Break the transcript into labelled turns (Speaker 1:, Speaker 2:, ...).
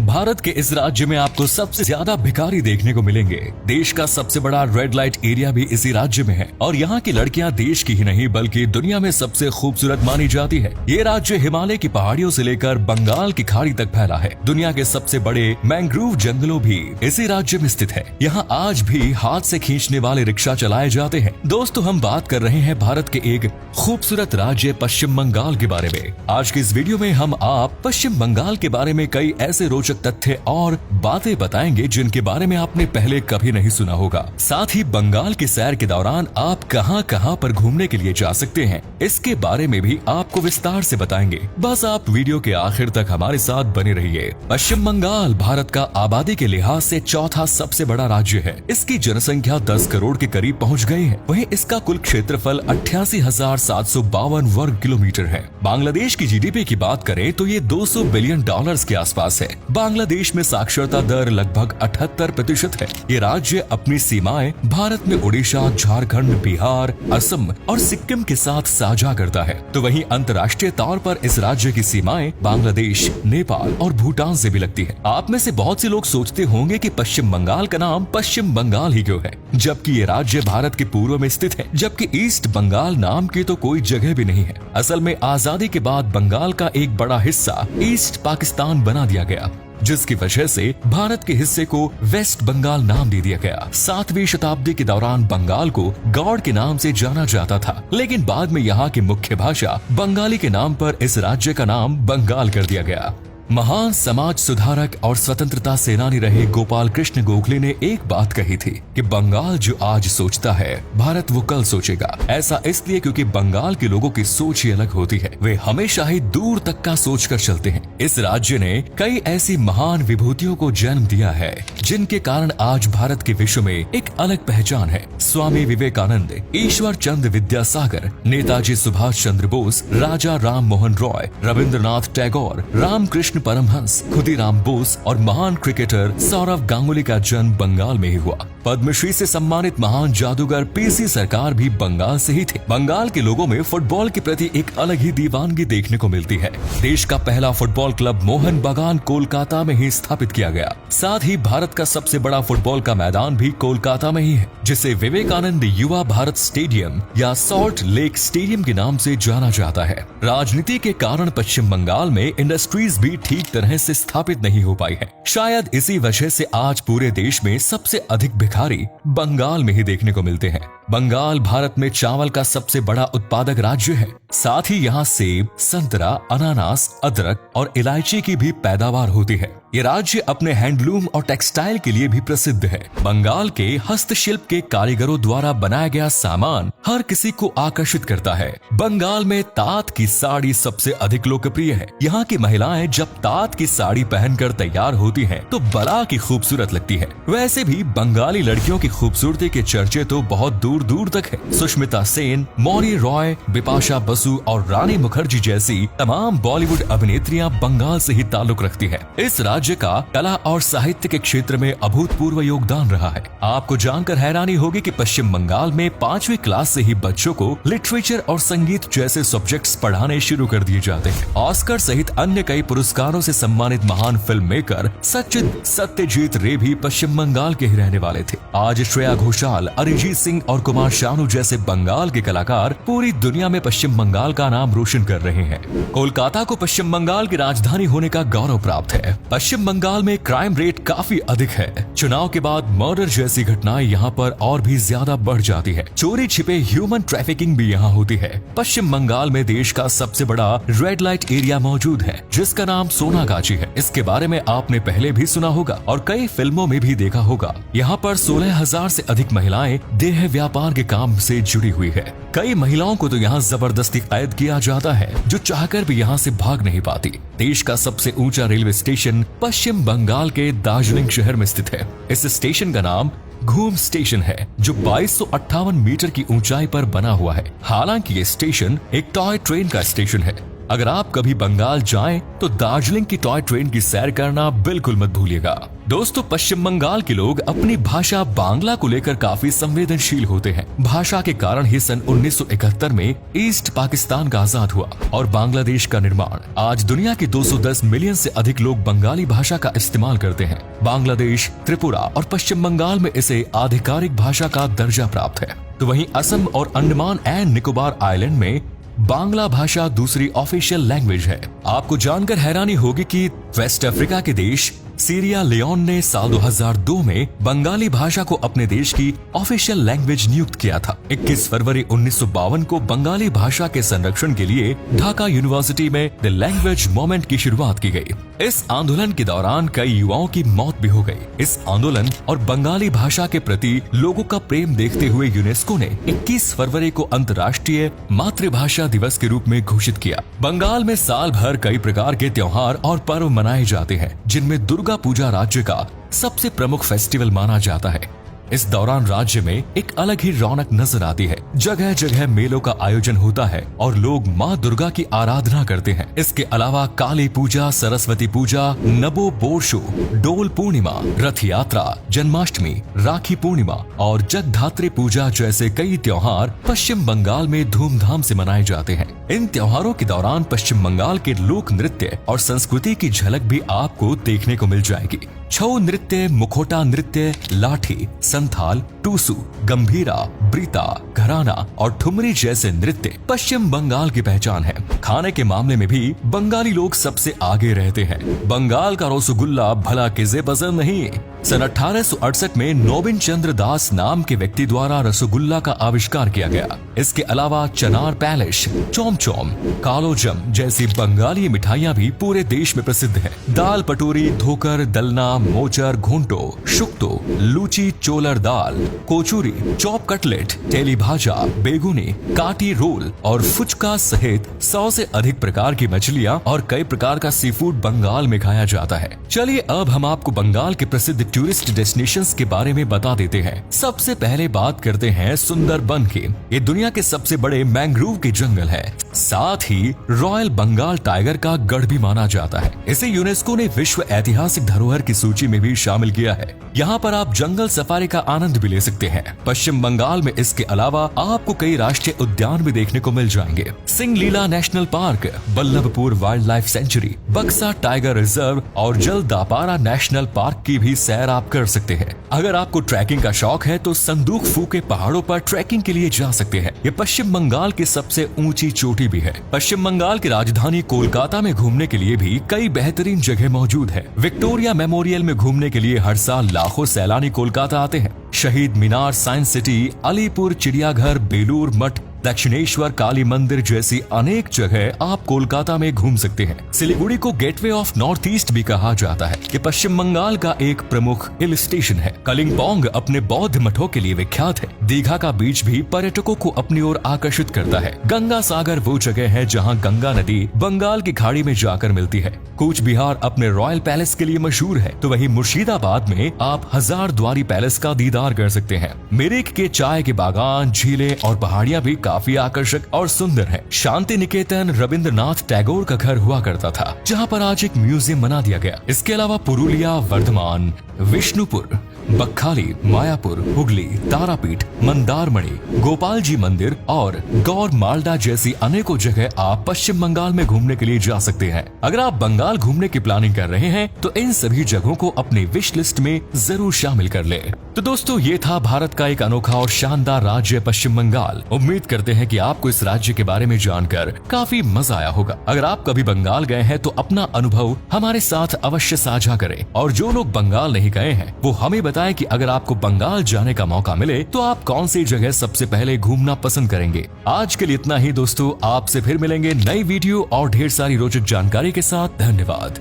Speaker 1: भारत के इस राज्य में आपको सबसे ज्यादा भिखारी देखने को मिलेंगे। देश का सबसे बड़ा रेड लाइट एरिया भी इसी राज्य में है और यहाँ की लड़कियाँ देश की ही नहीं बल्कि दुनिया में सबसे खूबसूरत मानी जाती है। ये राज्य हिमालय की पहाड़ियों से लेकर बंगाल की खाड़ी तक फैला है। दुनिया के सबसे बड़े मैंग्रोव जंगलों भी इसी राज्य में स्थित है। यहाँ आज भी हाथ से खींचने वाले रिक्शा चलाए जाते हैं। दोस्तों, हम बात कर रहे हैं भारत के एक खूबसूरत राज्य पश्चिम बंगाल के बारे में। आज की इस वीडियो में हम आप पश्चिम बंगाल के बारे में कई ऐसे रोचक तथ्य और बातें बताएंगे जिनके बारे में आपने पहले कभी नहीं सुना होगा। साथ ही बंगाल की सैर के दौरान आप कहां कहां पर घूमने के लिए जा सकते हैं, इसके बारे में भी आपको विस्तार से बताएंगे। बस आप वीडियो के आखिर तक हमारे साथ बने रहिए। पश्चिम बंगाल भारत का आबादी के लिहाज से चौथा सबसे बड़ा राज्य है। इसकी जनसंख्या 10 करोड़ के करीब पहुंच गई है। वहीं इसका कुल क्षेत्रफल 88,752 वर्ग किलोमीटर है। बांग्लादेश की जीडीपी की बात करें तो ये 200 बिलियन डॉलर्स के आसपास है। बांग्लादेश में साक्षरता दर लगभग 78% है। ये राज्य अपनी सीमाएं भारत में उड़ीसा, झारखंड, बिहार, असम और सिक्किम के साथ साझा करता है। तो वहीं अंतर्राष्ट्रीय तौर पर इस राज्य की सीमाएं बांग्लादेश, नेपाल और भूटान से भी लगती है। आप में से बहुत से लोग सोचते होंगे कि पश्चिम बंगाल का नाम पश्चिम बंगाल ही क्यों है, जबकि ये राज्य भारत के पूर्व में स्थित है, जबकि ईस्ट बंगाल नाम की तो कोई जगह भी नहीं है। असल में आजादी के बाद बंगाल का एक बड़ा हिस्सा ईस्ट पाकिस्तान बना दिया गया, जिसकी वजह से भारत के हिस्से को वेस्ट बंगाल नाम दे दिया गया। 7वीं शताब्दी के दौरान बंगाल को गौड़ के नाम से जाना जाता था, लेकिन बाद में यहाँ की मुख्य भाषा बंगाली के नाम पर इस राज्य का नाम बंगाल कर दिया गया। महान समाज सुधारक और स्वतंत्रता सेनानी रहे गोपाल कृष्ण गोखले ने एक बात कही थी कि बंगाल जो आज सोचता है भारत वो कल सोचेगा। ऐसा इसलिए क्योंकि बंगाल के लोगों की सोच ही अलग होती है। वे हमेशा ही दूर तक का सोच कर चलते हैं। इस राज्य ने कई ऐसी महान विभूतियों को जन्म दिया है जिनके कारण आज भारत के विश्व में एक अलग पहचान है। स्वामी विवेकानंद, ईश्वर चंद्र विद्यासागर, नेताजी सुभाष चंद्र बोस, राजा राम मोहन रॉय, रविंद्रनाथ टैगोर, रामकृष्ण परमहंस, खुदीराम बोस और महान क्रिकेटर सौरव गांगुली का जन्म बंगाल में ही हुआ। पद्मश्री से सम्मानित महान जादूगर पीसी सरकार भी बंगाल से ही थे। बंगाल के लोगों में फुटबॉल के प्रति एक अलग ही दीवानगी देखने को मिलती है। देश का पहला फुटबॉल क्लब मोहन बागान कोलकाता में ही स्थापित किया गया। साथ ही भारत का सबसे बड़ा फुटबॉल का मैदान भी कोलकाता में ही है, जिसे विवेकानंद युवा भारत स्टेडियम या सॉल्ट लेक स्टेडियम के नाम से जाना जाता है। राजनीति के कारण पश्चिम बंगाल में इंडस्ट्रीज भी ठीक तरह से स्थापित नहीं हो पाई है। शायद इसी वजह से आज पूरे देश में सबसे अधिक भिखारी बंगाल में ही देखने को मिलते हैं। बंगाल भारत में चावल का सबसे बड़ा उत्पादक राज्य है। साथ ही यहाँ सेब, संतरा, अनानास, अदरक और इलायची की भी पैदावार होती है। ये राज्य अपने हैंडलूम और टेक्सटाइल के लिए भी प्रसिद्ध है। बंगाल के हस्तशिल्प के कारीगरों द्वारा बनाया गया सामान हर किसी को आकर्षित करता है। बंगाल में तात की साड़ी सबसे अधिक लोकप्रिय है। यहाँ की महिलाएं जब तात की साड़ी पहनकर तैयार होती हैं, तो बड़ा की खूबसूरत लगती है। वैसे भी बंगाली लड़कियों की खूबसूरती के चर्चे तो बहुत दूर दूर तक है। सुष्मिता सेन, मौरी रॉय, बिपाशा बसु और रानी मुखर्जी जैसी तमाम बॉलीवुड अभिनेत्रियां बंगाल से ही ताल्लुक रखती हैं। इस राज्य का कला और साहित्य के क्षेत्र में अभूतपूर्व योगदान रहा है। आपको जानकर हैरानी होगी कि पश्चिम बंगाल में 5वीं क्लास से ही बच्चों को लिटरेचर और संगीत जैसे सब्जेक्ट्स पढ़ाने शुरू कर दिए जाते हैं। ऑस्कर सहित अन्य कई पुरस्कारों से सम्मानित महान फिल्म मेकर सचिन सत्यजीत रे भी पश्चिम बंगाल के ही रहने वाले थे। आज श्रेया घोषाल, अरिजीत सिंह और कुमार शानू जैसे बंगाल के कलाकार पूरी दुनिया में पश्चिम बंगाल का नाम रोशन कर रहे हैं। कोलकाता को पश्चिम बंगाल की राजधानी होने का गौरव प्राप्त है। पश्चिम बंगाल में क्राइम रेट काफी अधिक है। चुनाव के बाद मर्डर जैसी घटनाएं यहाँ पर और भी ज्यादा बढ़ जाती है। चोरी छिपे ह्यूमन ट्रैफिकिंग भी यहाँ होती है। पश्चिम बंगाल में देश का सबसे बड़ा रेड लाइट एरिया मौजूद है, जिसका नाम सोनागाची है। इसके बारे में आपने पहले भी सुना होगा और कई फिल्मों में भी देखा होगा। यहाँ पर 16,000 से अधिक महिलाएं देह व्यापार के काम से जुड़ी हुई है। कई महिलाओं को तो यहाँ जबरदस्ती कैद किया जाता है, जो चाहकर भी यहाँ से भाग नहीं पाती। देश का सबसे ऊंचा रेलवे स्टेशन पश्चिम बंगाल के दार्जिलिंग शहर में स्थित है। इस स्टेशन का नाम घूम स्टेशन है, जो 2258 मीटर की ऊंचाई पर बना हुआ है। हालांकि ये स्टेशन एक टॉय ट्रेन का स्टेशन है। अगर आप कभी बंगाल जाएं तो दार्जिलिंग की टॉय ट्रेन की सैर करना बिल्कुल मत भूलिएगा। दोस्तों, पश्चिम बंगाल के लोग अपनी भाषा बांग्ला को लेकर काफी संवेदनशील होते हैं। भाषा के कारण ही सन 1971 में ईस्ट पाकिस्तान का आजाद हुआ और बांग्लादेश का निर्माण। आज दुनिया के 210 मिलियन से अधिक लोग बंगाली भाषा का इस्तेमाल करते हैं। बांग्लादेश, त्रिपुरा और पश्चिम बंगाल में इसे आधिकारिक भाषा का दर्जा प्राप्त है। तो वहीं असम और अंडमान एंड निकोबार आइलैंड में बांग्ला भाषा दूसरी ऑफिशियल लैंग्वेज है। आपको जानकर हैरानी होगी कि वेस्ट अफ्रीका के देश सीरिया लियोन ने साल 2002 में बंगाली भाषा को अपने देश की ऑफिशियल लैंग्वेज नियुक्त किया था। 21 फरवरी 1952 को बंगाली भाषा के संरक्षण के लिए ढाका यूनिवर्सिटी में द लैंग्वेज मूवमेंट की शुरुआत की गई। इस आंदोलन के दौरान कई युवाओं की मौत भी हो गई। इस आंदोलन और बंगाली भाषा के प्रति लोगों का प्रेम देखते हुए यूनेस्को ने 21 फरवरी को अंतर्राष्ट्रीय मातृभाषा दिवस के रूप में घोषित किया। बंगाल में साल भर कई प्रकार के त्योहार और पर्व मनाए जाते हैं, जिनमें दुर्गा पूजा राज्य का सबसे प्रमुख फेस्टिवल माना जाता है। इस दौरान राज्य में एक अलग ही रौनक नजर आती है। जगह जगह मेलों का आयोजन होता है और लोग माँ दुर्गा की आराधना करते हैं। इसके अलावा काली पूजा, सरस्वती पूजा, नबो बोर्शो, डोल पूर्णिमा, रथ यात्रा, जन्माष्टमी, राखी पूर्णिमा और जगधात्री पूजा जैसे कई त्योहार पश्चिम बंगाल में धूमधाम से मनाए जाते हैं। इन त्योहारों के दौरान पश्चिम बंगाल के लोक नृत्य और संस्कृति की झलक भी आपको देखने को मिल जाएगी। छऊ नृत्य, मुखोटा नृत्य, लाठी, संथाल, टूसू, गंभीरा, ब्रीता, घराना और ठुमरी जैसे नृत्य पश्चिम बंगाल की पहचान है। खाने के मामले में भी बंगाली लोग सबसे आगे रहते हैं। बंगाल का रसगुल्ला भला किसे पसंद नहीं। सन 1868 में नोबिन चंद्र दास नाम के व्यक्ति द्वारा रसगुल्ला का आविष्कार किया गया। इसके अलावा चनार पैलिश, चोम चोम, कालोजम जैसी बंगाली मिठाइयाँ भी पूरे देश में प्रसिद्ध है। दाल पटोरी, धोकर, दलना, मोचर, घूंटो, शुक्तो, लूची, चोलर दाल, कोचूरी, चॉप कटलेट, तेली भाजा, बेगुनी, काटी रोल और फुचका सहित 100 से अधिक प्रकार की मछलियाँ और कई प्रकार का सी फूड बंगाल में खाया जाता है। चलिए अब हम आपको बंगाल के प्रसिद्ध टूरिस्ट डेस्टिनेशंस के बारे में बता देते हैं। सबसे पहले बात करते हैं सुंदरबन की। ये दुनिया के सबसे बड़े मैंग्रोव के जंगल है। साथ ही रॉयल बंगाल टाइगर का गढ़ भी माना जाता है। इसे यूनेस्को ने विश्व ऐतिहासिक धरोहर की सूची में भी शामिल किया है। यहाँ पर आप जंगल सफारी का आनंद भी ले सकते हैं। पश्चिम बंगाल में इसके अलावा आपको कई राष्ट्रीय उद्यान भी देखने को मिल जाएंगे। Singalila national park, Ballabhpur wild life sanctuary, बक्सा टाइगर रिजर्व और जलदापारा नेशनल पार्क की भी सैर आप कर सकते हैं। अगर आपको ट्रैकिंग का शौक है तो संदूक फू के पहाड़ों पर ट्रैकिंग के लिए जा सकते हैं। ये पश्चिम बंगाल की सबसे ऊंची चोटी भी है। पश्चिम बंगाल की राजधानी कोलकाता में घूमने के लिए भी कई बेहतरीन जगह मौजूद है। विक्टोरिया मेमोरियल में घूमने के लिए हर साल लाखों सैलानी कोलकाता आते हैं। शहीद मीनार, साइंस सिटी, अलीपुर चिड़ियाघर, बेलूर मठ, दक्षिणेश्वर काली मंदिर जैसी अनेक जगह आप कोलकाता में घूम सकते हैं। सिलीगुड़ी को गेटवे ऑफ नॉर्थ ईस्ट भी कहा जाता है। ये पश्चिम बंगाल का एक प्रमुख हिल स्टेशन है। कलिम्पोंग अपने बौद्ध मठों के लिए विख्यात है। दीघा का बीच भी पर्यटकों को अपनी ओर आकर्षित करता है। गंगा सागर वो जगह है जहाँ गंगा नदी बंगाल की खाड़ी में जाकर मिलती है। कूच बिहार अपने रॉयल पैलेस के लिए मशहूर है, तो वहीं मुर्शिदाबाद में आप हजार द्वारी पैलेस का दीदार कर सकते हैं। मिरिक के चाय के बागान, झीलें और पहाड़ियां भी काफी आकर्षक और सुंदर है। शांति निकेतन रविंद्रनाथ टैगोर का घर हुआ करता था, जहां पर आज एक म्यूजियम बना दिया गया। इसके अलावा पुरुलिया, वर्धमान, विष्णुपुर, बक्खाली, मायापुर, हुगली, तारापीठ, मंदारमणि, गोपाल जी मंदिर और गौर मालडा जैसी अनेकों जगह आप पश्चिम बंगाल में घूमने के लिए जा सकते हैं। अगर आप बंगाल घूमने की प्लानिंग कर रहे हैं तो इन सभी जगहों को अपनी विश लिस्ट में जरूर शामिल कर ले। तो दोस्तों, ये था भारत का एक अनोखा और शानदार राज्य पश्चिम बंगाल। उम्मीद करते हैं कि आपको इस राज्य के बारे में जानकर काफी मजा आया होगा। अगर आप कभी बंगाल गए हैं तो अपना अनुभव हमारे साथ अवश्य साझा करें, और जो लोग बंगाल नहीं गए हैं वो हमें बताएं कि अगर आपको बंगाल जाने का मौका मिले तो आप कौन सी जगह सबसे पहले घूमना पसंद करेंगे। आज के लिए इतना ही दोस्तों, आपसे फिर मिलेंगे नई वीडियो और ढेर सारी रोचक जानकारी के साथ। धन्यवाद।